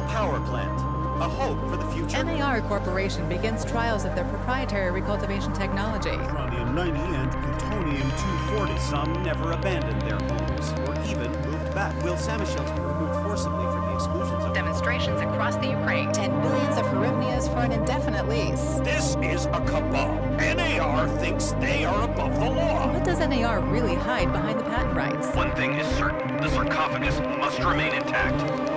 power plant. A hope for the future. NAR Corporation begins trials of their proprietary recultivation technology. Uranium-90 and plutonium-240. Some never abandoned their homes, or even moved back. Will Samashells be removed forcibly from the exclusion zone? Demonstrations across the Ukraine. 10 billions of Hryvnias for an indefinite lease. This is a cabal. NAR thinks they are above the law. What does NAR really hide behind the patent rights? One thing is certain. The sarcophagus must remain intact.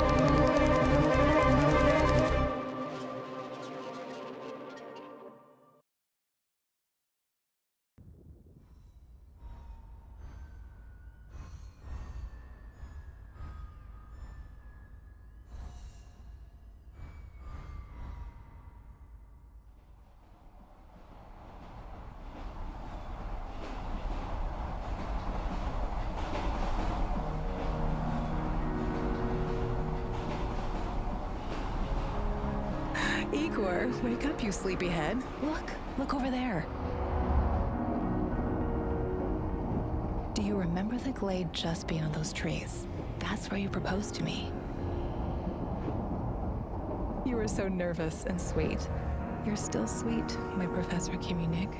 Igor, wake up, you sleepyhead. Look over there. Do you remember the glade just beyond those trees? That's where you proposed to me. You were so nervous and sweet. You're still sweet, my Professor Communic.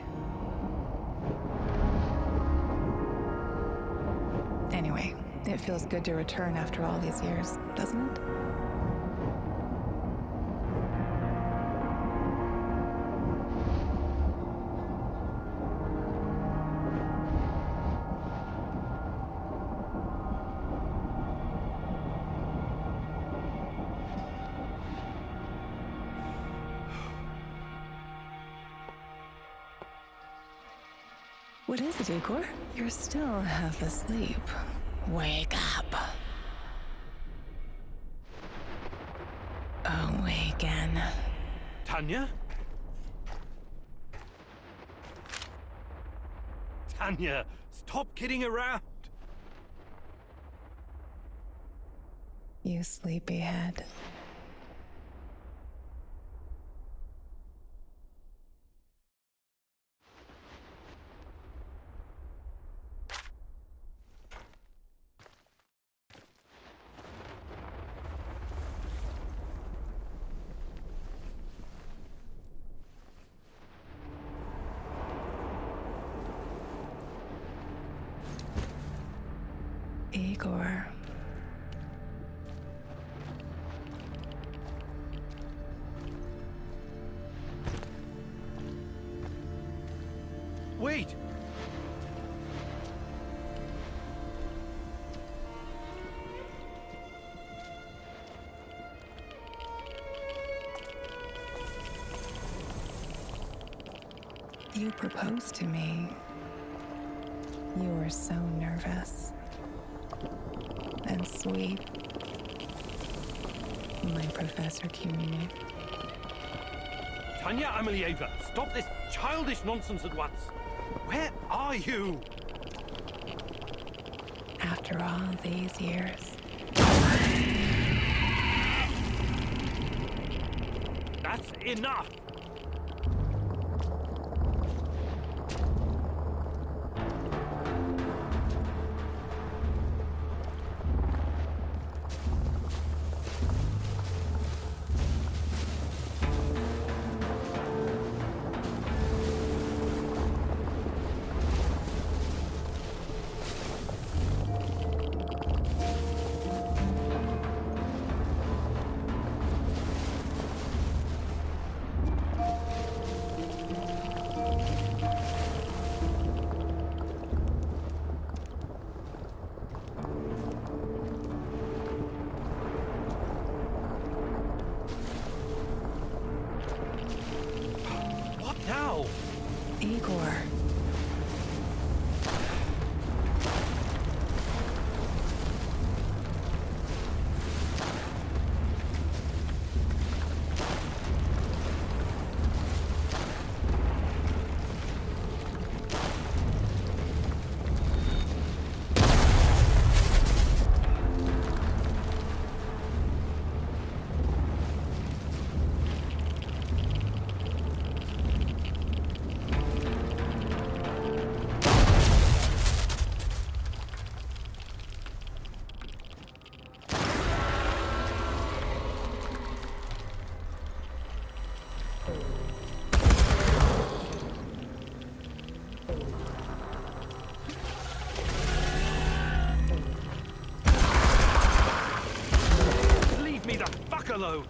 Anyway, it feels good to return after all these years, doesn't it? What is it, Igor? You're still half asleep. Wake up. Awaken. Tanya? Tanya, stop kidding around. You sleepyhead. Igor. Wait! You proposed to me. You were so nervous. And sweet. My Professor Communic. Tanya Amelieva, stop this childish nonsense at once. Where are you? After all these years. That's enough! Now! Igor. alone.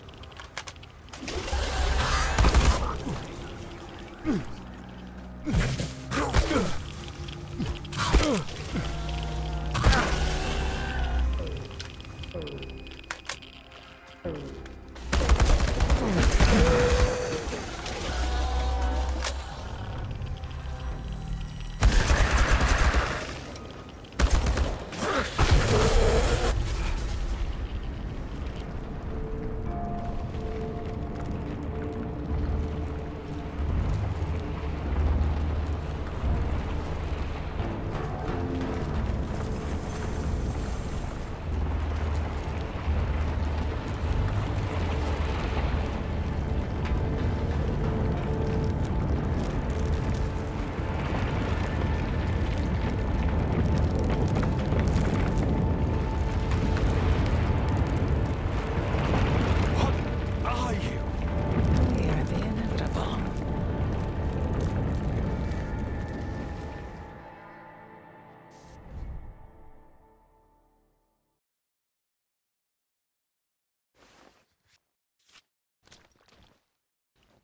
You're the inevitable.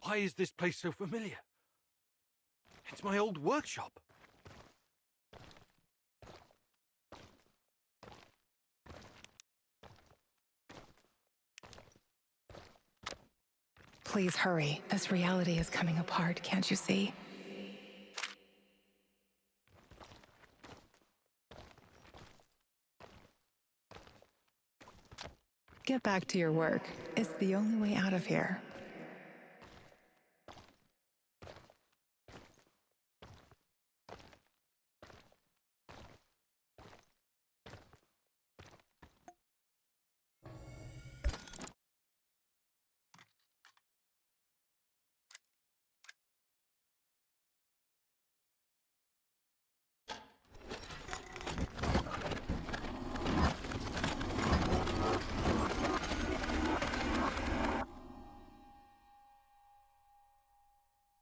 Why is this place so familiar? It's my old workshop. Please hurry. This reality is coming apart, can't you see? Get back to your work. It's the only way out of here.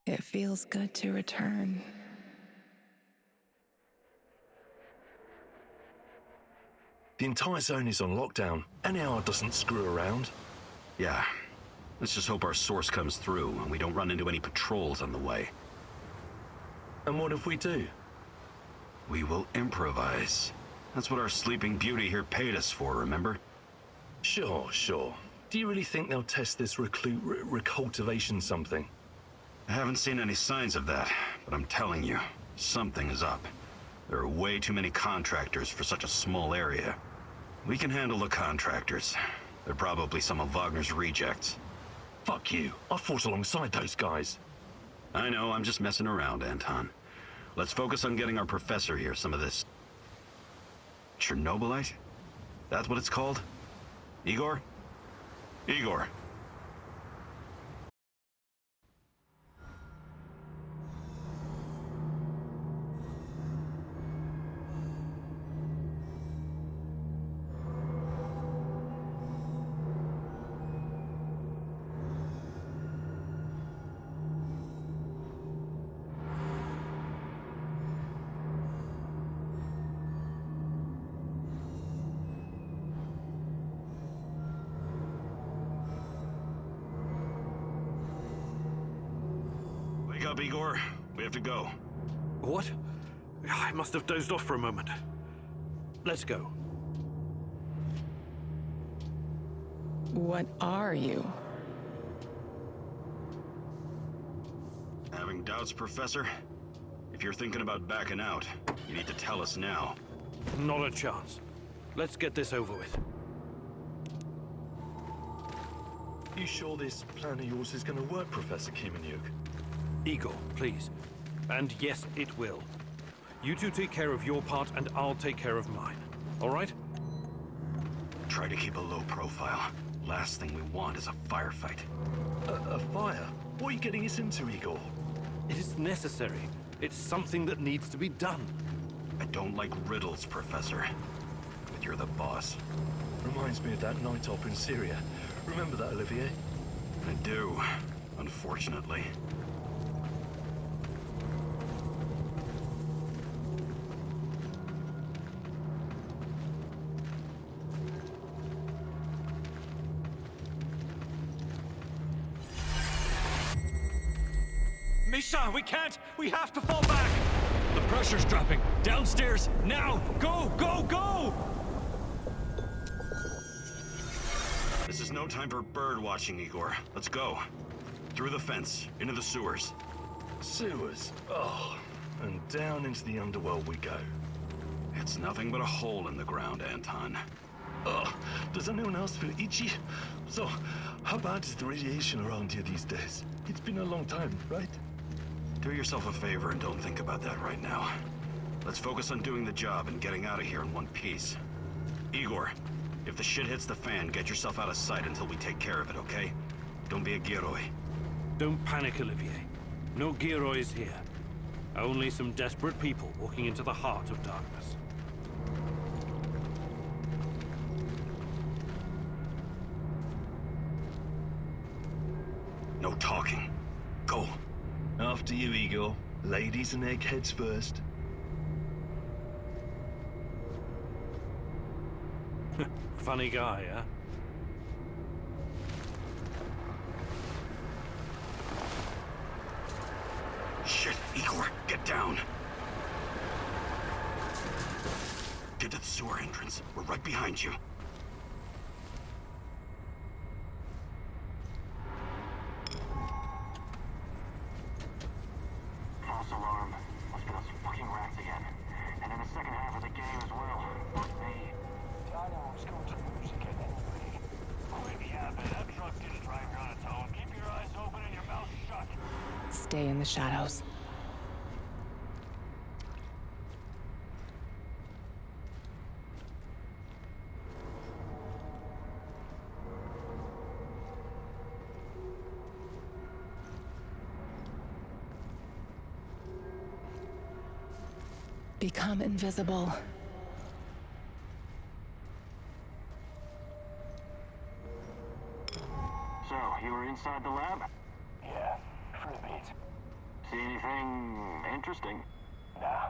It feels good to return. The entire zone is on lockdown. NAR doesn't screw around. Yeah. Let's just hope our source comes through and we don't run into any patrols on the way. And what if we do? We will improvise. That's what our Sleeping Beauty here paid us for, remember? Sure. Do you really think they'll test this recultivation something? I haven't seen any signs of that, but I'm telling you, something is up. There are way too many contractors for such a small area. We can handle the contractors. They're probably some of Wagner's rejects. Fuck you. I fought alongside those guys. I know, I'm just messing around, Anton. Let's focus on getting our professor here some of this... Chernobylite? That's what it's called? Igor? Igor. Wake up, Igor. We have to go. What? I must have dozed off for a moment. Let's go. What are you? Having doubts, Professor? If you're thinking about backing out, you need to tell us now. Not a chance. Let's get this over with. You sure this plan of yours is going to work, Professor Kimanyuk? Igor, please. And yes, it will. You two take care of your part, and I'll take care of mine. All right? Try to keep a low profile. Last thing we want is a firefight. A fire? What are you getting us into, Igor? It is necessary. It's something that needs to be done. I don't like riddles, Professor. But you're the boss. Reminds me of that night op in Syria. Remember that, Olivier? I do, unfortunately. Misha, we can't! We have to fall back! The pressure's dropping. Downstairs, now! Go, go, go! This is no time for bird watching, Igor. Let's go. Through the fence, into the sewers. Sewers. Oh, and down into the underworld we go. It's nothing but a hole in the ground, Anton. Oh, does anyone else feel itchy? So, how bad is the radiation around here these days? It's been a long time, right? Do yourself a favor and don't think about that right now. Let's focus on doing the job and getting out of here in one piece. Igor, if the shit hits the fan, get yourself out of sight until we take care of it, okay? Don't be a Gilroy. Don't panic, Olivier. No Giroys here. Only some desperate people walking into the heart of darkness. No talking. Go. After you, Igor. Ladies and eggheads first. Funny guy, huh? Shit, Igor, get down. Get to the sewer entrance. We're right behind you. False alarm. Must get us fucking racked again. And in the second half of the game as well. Fuck me. Dialogue's going to music again anyway. Only be happy that truck didn't drive you on its own. Keep your eyes open and your mouth shut. Stay in the shadows. Become invisible. So, you were inside the lab? Yeah, for a bit. See anything interesting? Nah.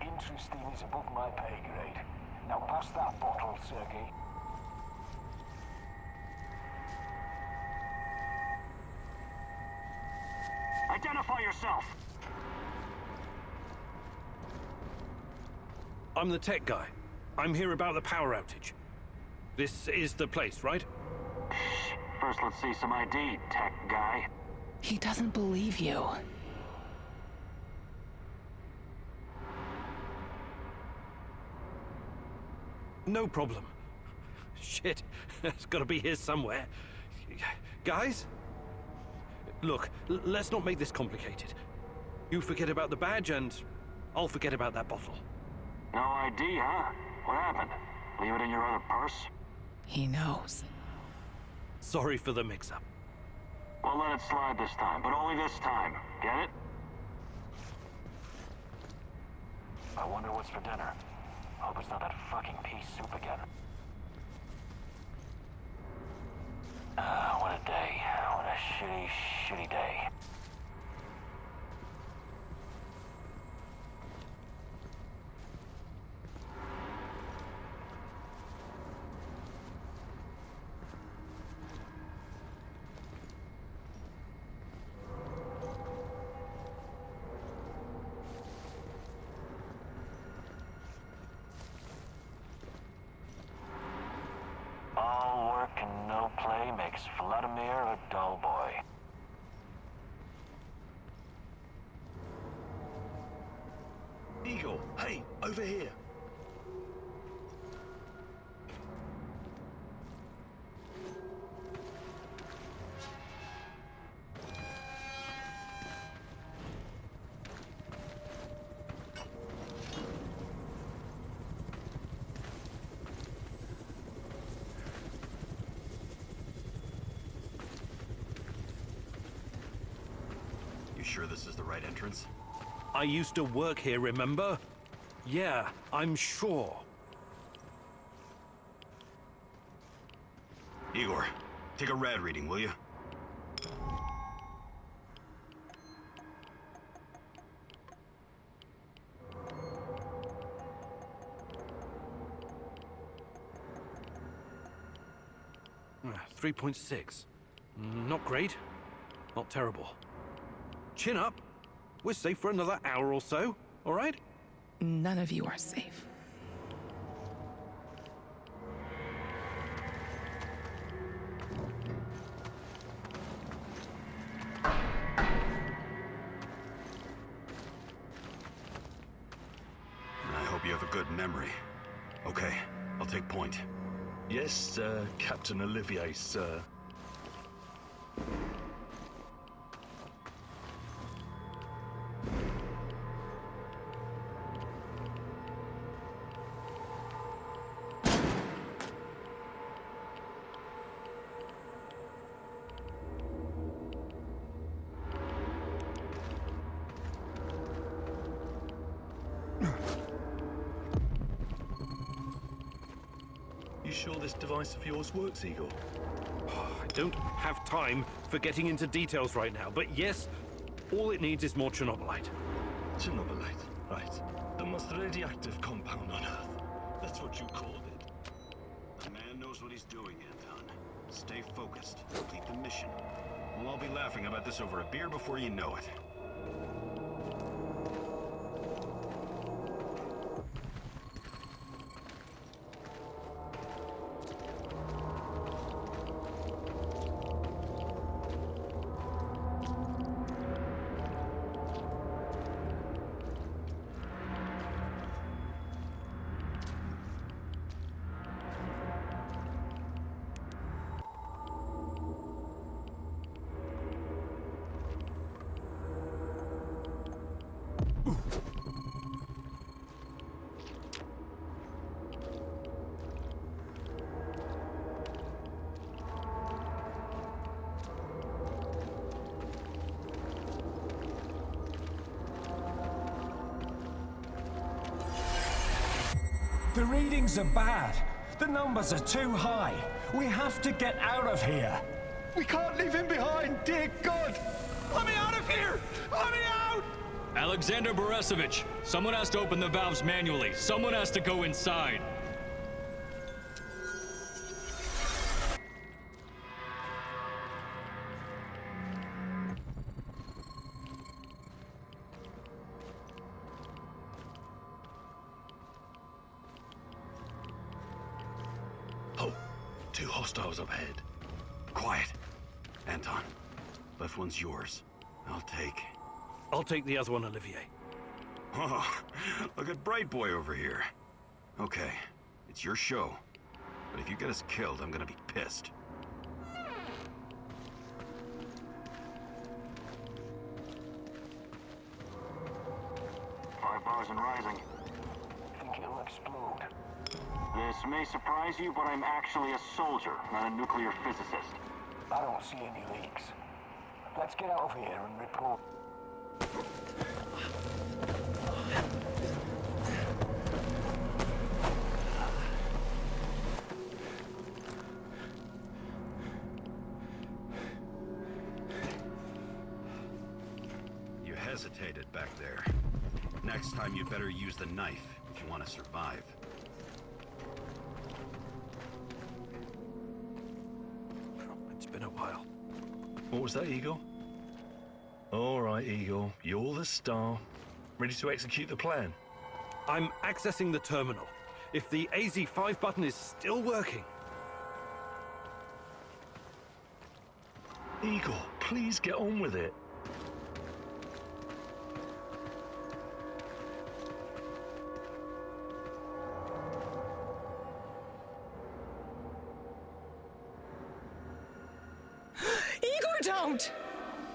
Interesting is above my pay grade. Now pass that bottle, Sergey. Identify yourself! I'm the tech guy. I'm here about the power outage. This is the place, right? First, let's see some ID, tech guy. He doesn't believe you. No problem. Shit, it's gotta be here somewhere. Guys? Look, let's not make this complicated. You forget about the badge and I'll forget about that bottle. No ID, huh? What happened? Leave it in your other purse? He knows. Sorry for the mix-up. We'll let it slide this time, but only this time. Get it? I wonder what's for dinner. Hope it's not that fucking pea soup again. What a day. What a shitty, shitty day. All work and no play makes Vladimir a dull boy. Igor, hey, over here. You sure this is the right entrance? I used to work here, remember? Yeah, I'm sure. Igor, take a rad reading, will you? Ah, 3.6. Not great. Not terrible. chin up. We're safe for another hour or so, all right? None of you are safe. I hope you have a good memory. Okay, I'll take point. Yes, Captain Olivier, sir. You sure this device of yours works, Igor? I don't have time for getting into details right now, but yes, all it needs is more Chernobylite. Chernobylite, right. The most radioactive compound on Earth. That's what you called it. The man knows what he's doing, Anton. Stay focused. Complete the mission. We'll all be laughing about this over a beer before you know it. The readings are bad. The numbers are too high. We have to get out of here. We can't leave him behind, dear God! Let me out of here! Let me out! Alexander Borisovich, someone has to open the valves manually. Someone has to go inside. Oh, two hostiles up ahead. Quiet. Anton, left one's yours. I'll take the other one, Olivier. Oh, look at Bright Boy over here. Okay, it's your show. But if you get us killed, I'm gonna be pissed. Five bars and rising. Think it'll explode. This may surprise you, but I'm actually a soldier, not a nuclear physicist. I don't see any leaks. Let's get out of here and report. You hesitated back there. Next time you'd better use the knife if you want to survive. It's been a while. What was that, Igor? All right, Igor. You're the star. Ready to execute the plan? I'm accessing the terminal. If the AZ5 button is still working. Igor, please get on with it. Igor, don't!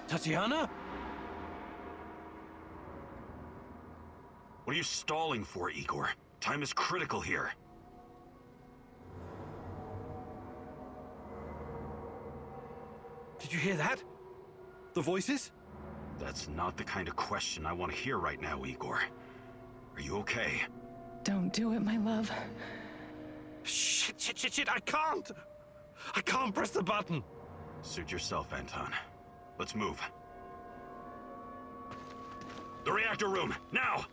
Tatiana? What are you stalling for, Igor? Time is critical here. Did you hear that? The voices? That's not the kind of question I want to hear right now, Igor. Are you okay? Don't do it, my love. Shit, I can't! I can't press the button! Suit yourself, Anton. Let's move. The reactor room, now!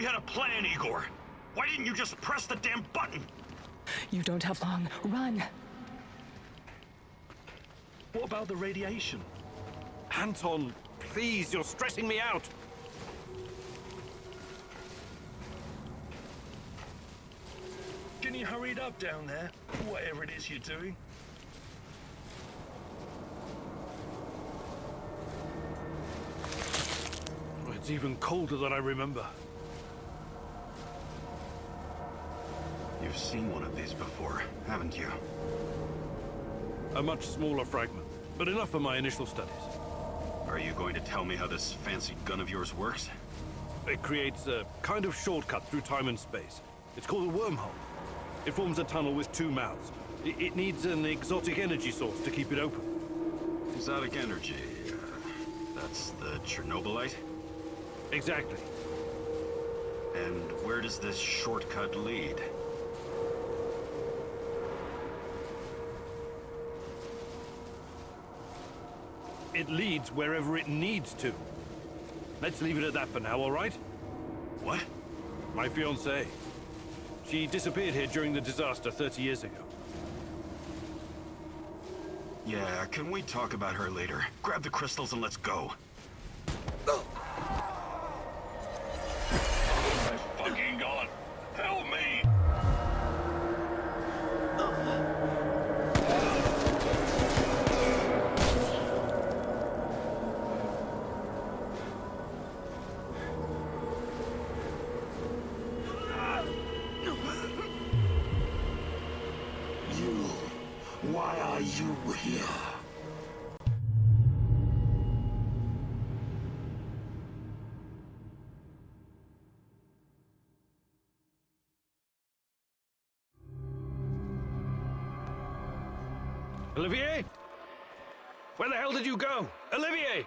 We had a plan, Igor. Why didn't you just press the damn button? You don't have long. Run! What about the radiation? Anton, please, you're stressing me out. Can you hurry it up down there? Whatever it is you're doing. It's even colder than I remember. You've seen one of these before, haven't you? A much smaller fragment, but enough for my initial studies. Are you going to tell me how this fancy gun of yours works? It creates a kind of shortcut through time and space. It's called a wormhole. It forms a tunnel with two mouths. It needs an exotic energy source to keep it open. Exotic energy. That's the Chernobylite? Exactly. And where does this shortcut lead? It leads wherever it needs to. Let's leave it at that for now, all right? What? My fiancée. She disappeared here during the disaster 30 years ago. Yeah, can we talk about her later? Grab the crystals and let's go. My fucking god! Help me! Why are you here? Olivier? Where the hell did you go? Olivier!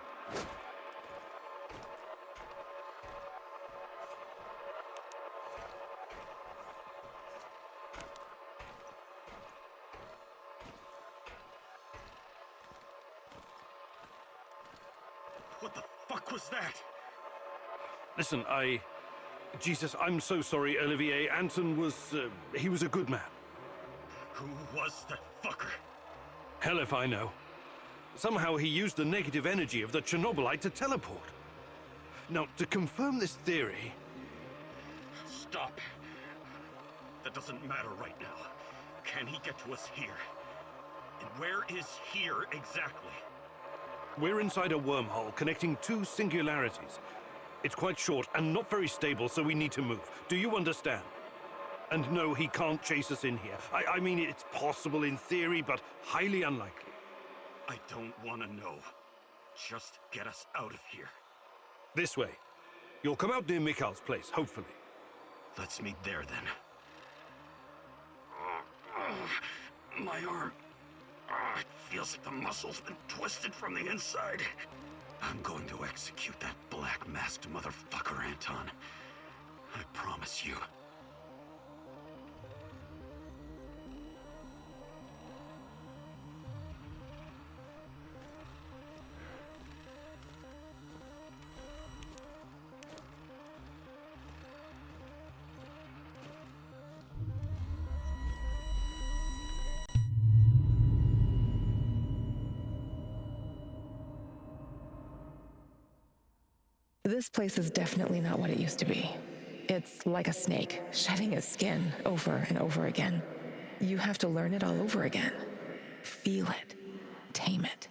What the fuck was that? Listen, Jesus, I'm so sorry, Olivier. Anton was, he was a good man. Who was that fucker? Hell if I know. Somehow he used the negative energy of the Chernobylite to teleport. Now, to confirm this theory... Stop. That doesn't matter right now. Can he get to us here? And where is here exactly? We're inside a wormhole connecting two singularities. It's quite short and not very stable, so we need to move. Do you understand? And no, he can't chase us in here. I mean, it's possible in theory, but highly unlikely. I don't want to know. Just get us out of here. This way. You'll come out near Mikhail's place, hopefully. Let's meet there, then. My arm. It feels like the muscle's been twisted from the inside. I'm going to execute that black-masked motherfucker, Anton. I promise you. This place is definitely not what it used to be. It's like a snake, shedding its skin over and over again. You have to learn it all over again. Feel it. Tame it.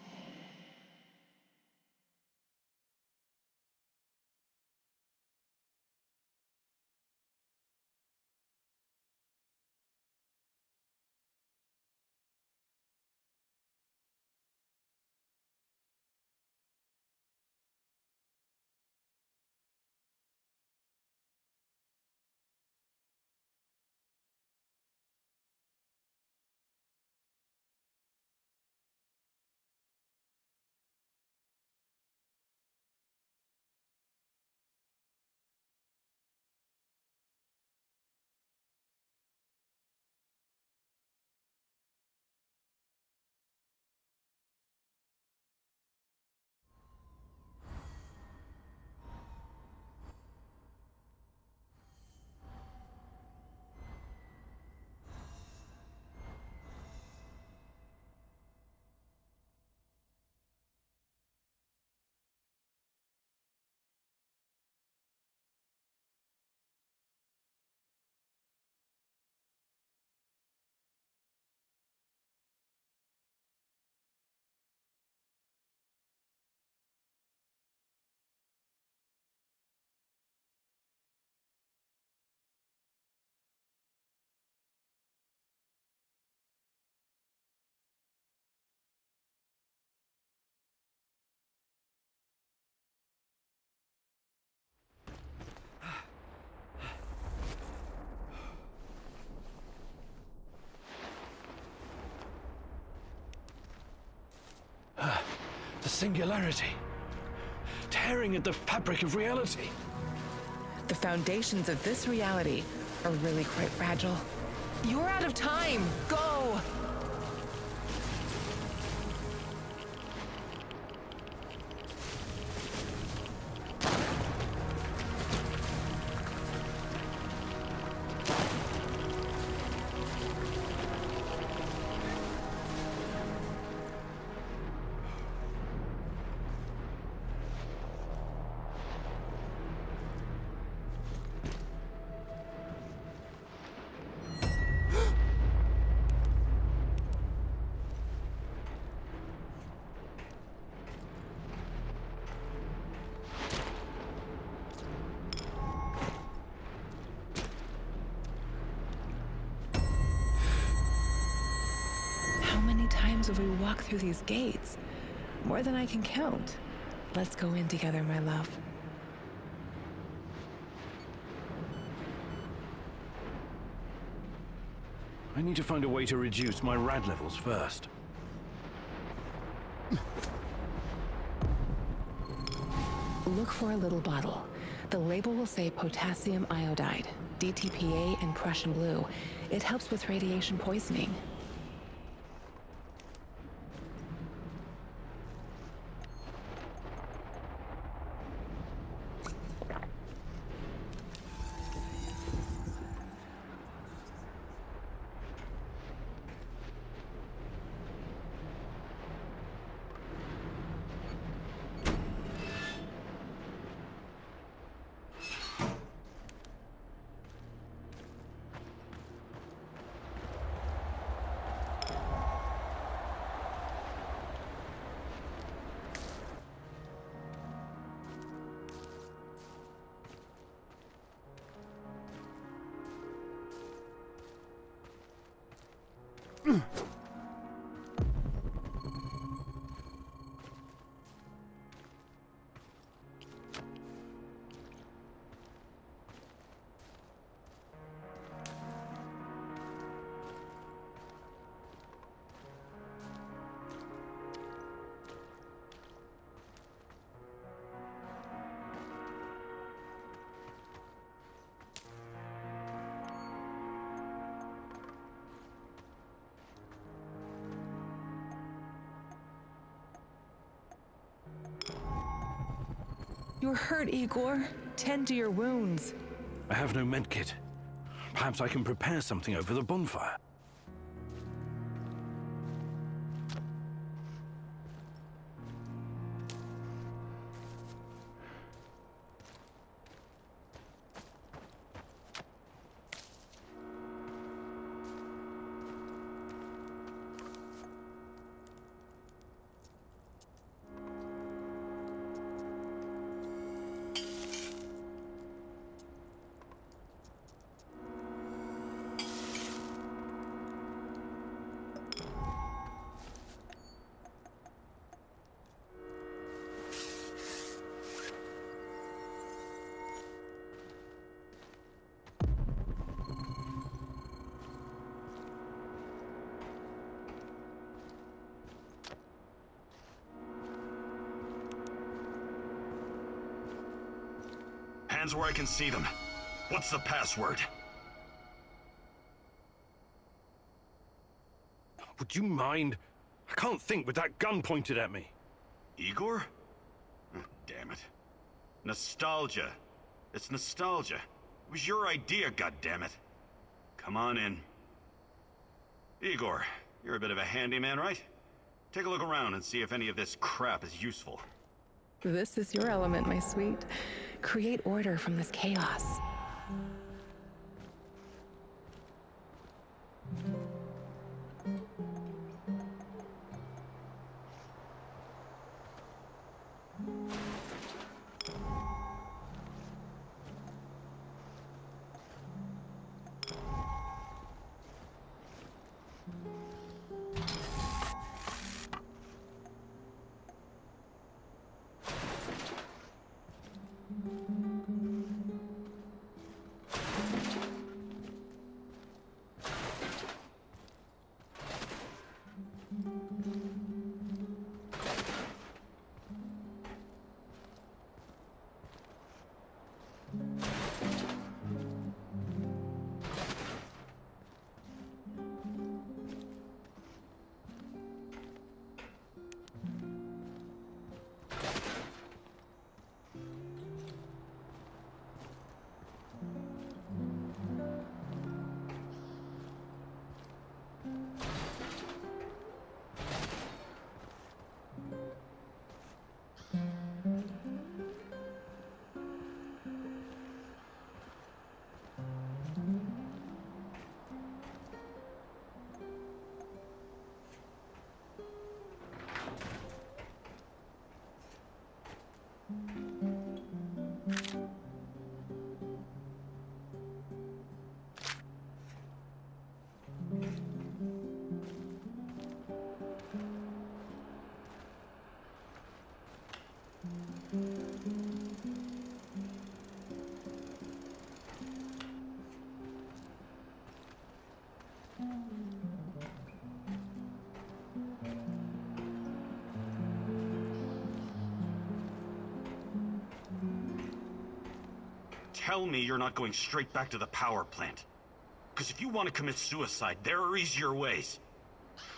The singularity. Tearing at the fabric of reality. The foundations of this reality are really quite fragile. You're out of time! Go! How many times have we walked through these gates? More than I can count. Let's go in together, my love. I need to find a way to reduce my rad levels first. Look for a little bottle. The label will say potassium iodide, DTPA, and Prussian blue. It helps with radiation poisoning. You're hurt, Igor. Tend to your wounds. I have no medkit. Perhaps I can prepare something over the bonfire. Hands where I can see them. What's the password? Would you mind? I can't think with that gun pointed at me. Igor? Oh, damn it. Nostalgia. It's nostalgia. It was your idea, goddammit. Come on in. Igor, you're a bit of a handyman, right? Take a look around and see if any of this crap is useful. This is your element, my sweet. Create order from this chaos. tell me you're not going straight back to the power plant. Because if you want to commit suicide, there are easier ways.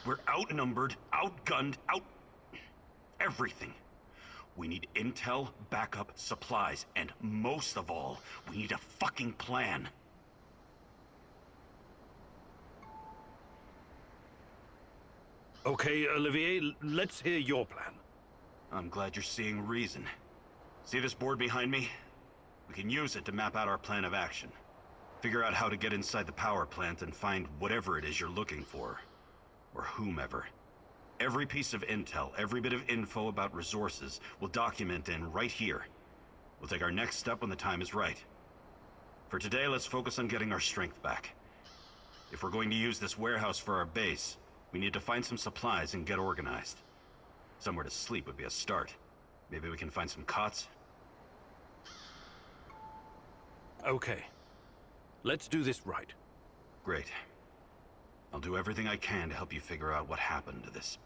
We're outnumbered, outgunned, everything. We need intel, backup, supplies, and most of all, we need a fucking plan. Okay, Olivier, let's hear your plan. I'm glad you're seeing reason. See this board behind me? We can use it to map out our plan of action. Figure out how to get inside the power plant and find whatever it is you're looking for. Or whomever. Every piece of intel, every bit of info about resources, we'll document in right here. We'll take our next step when the time is right. For today, let's focus on getting our strength back. If we're going to use this warehouse for our base, we need to find some supplies and get organized. Somewhere to sleep would be a start. Maybe we can find some cots? Okay. Let's do this right. Great. I'll do everything I can to help you figure out what happened to this...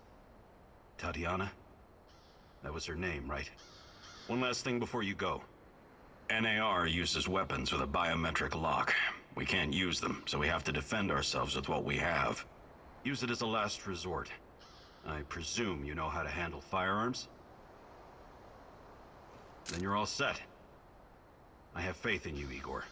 Tatiana? That was her name, right? One last thing before you go. NAR uses weapons with a biometric lock. We can't use them, so we have to defend ourselves with what we have. Use it as a last resort. I presume you know how to handle firearms? Then you're all set. I have faith in you, Igor.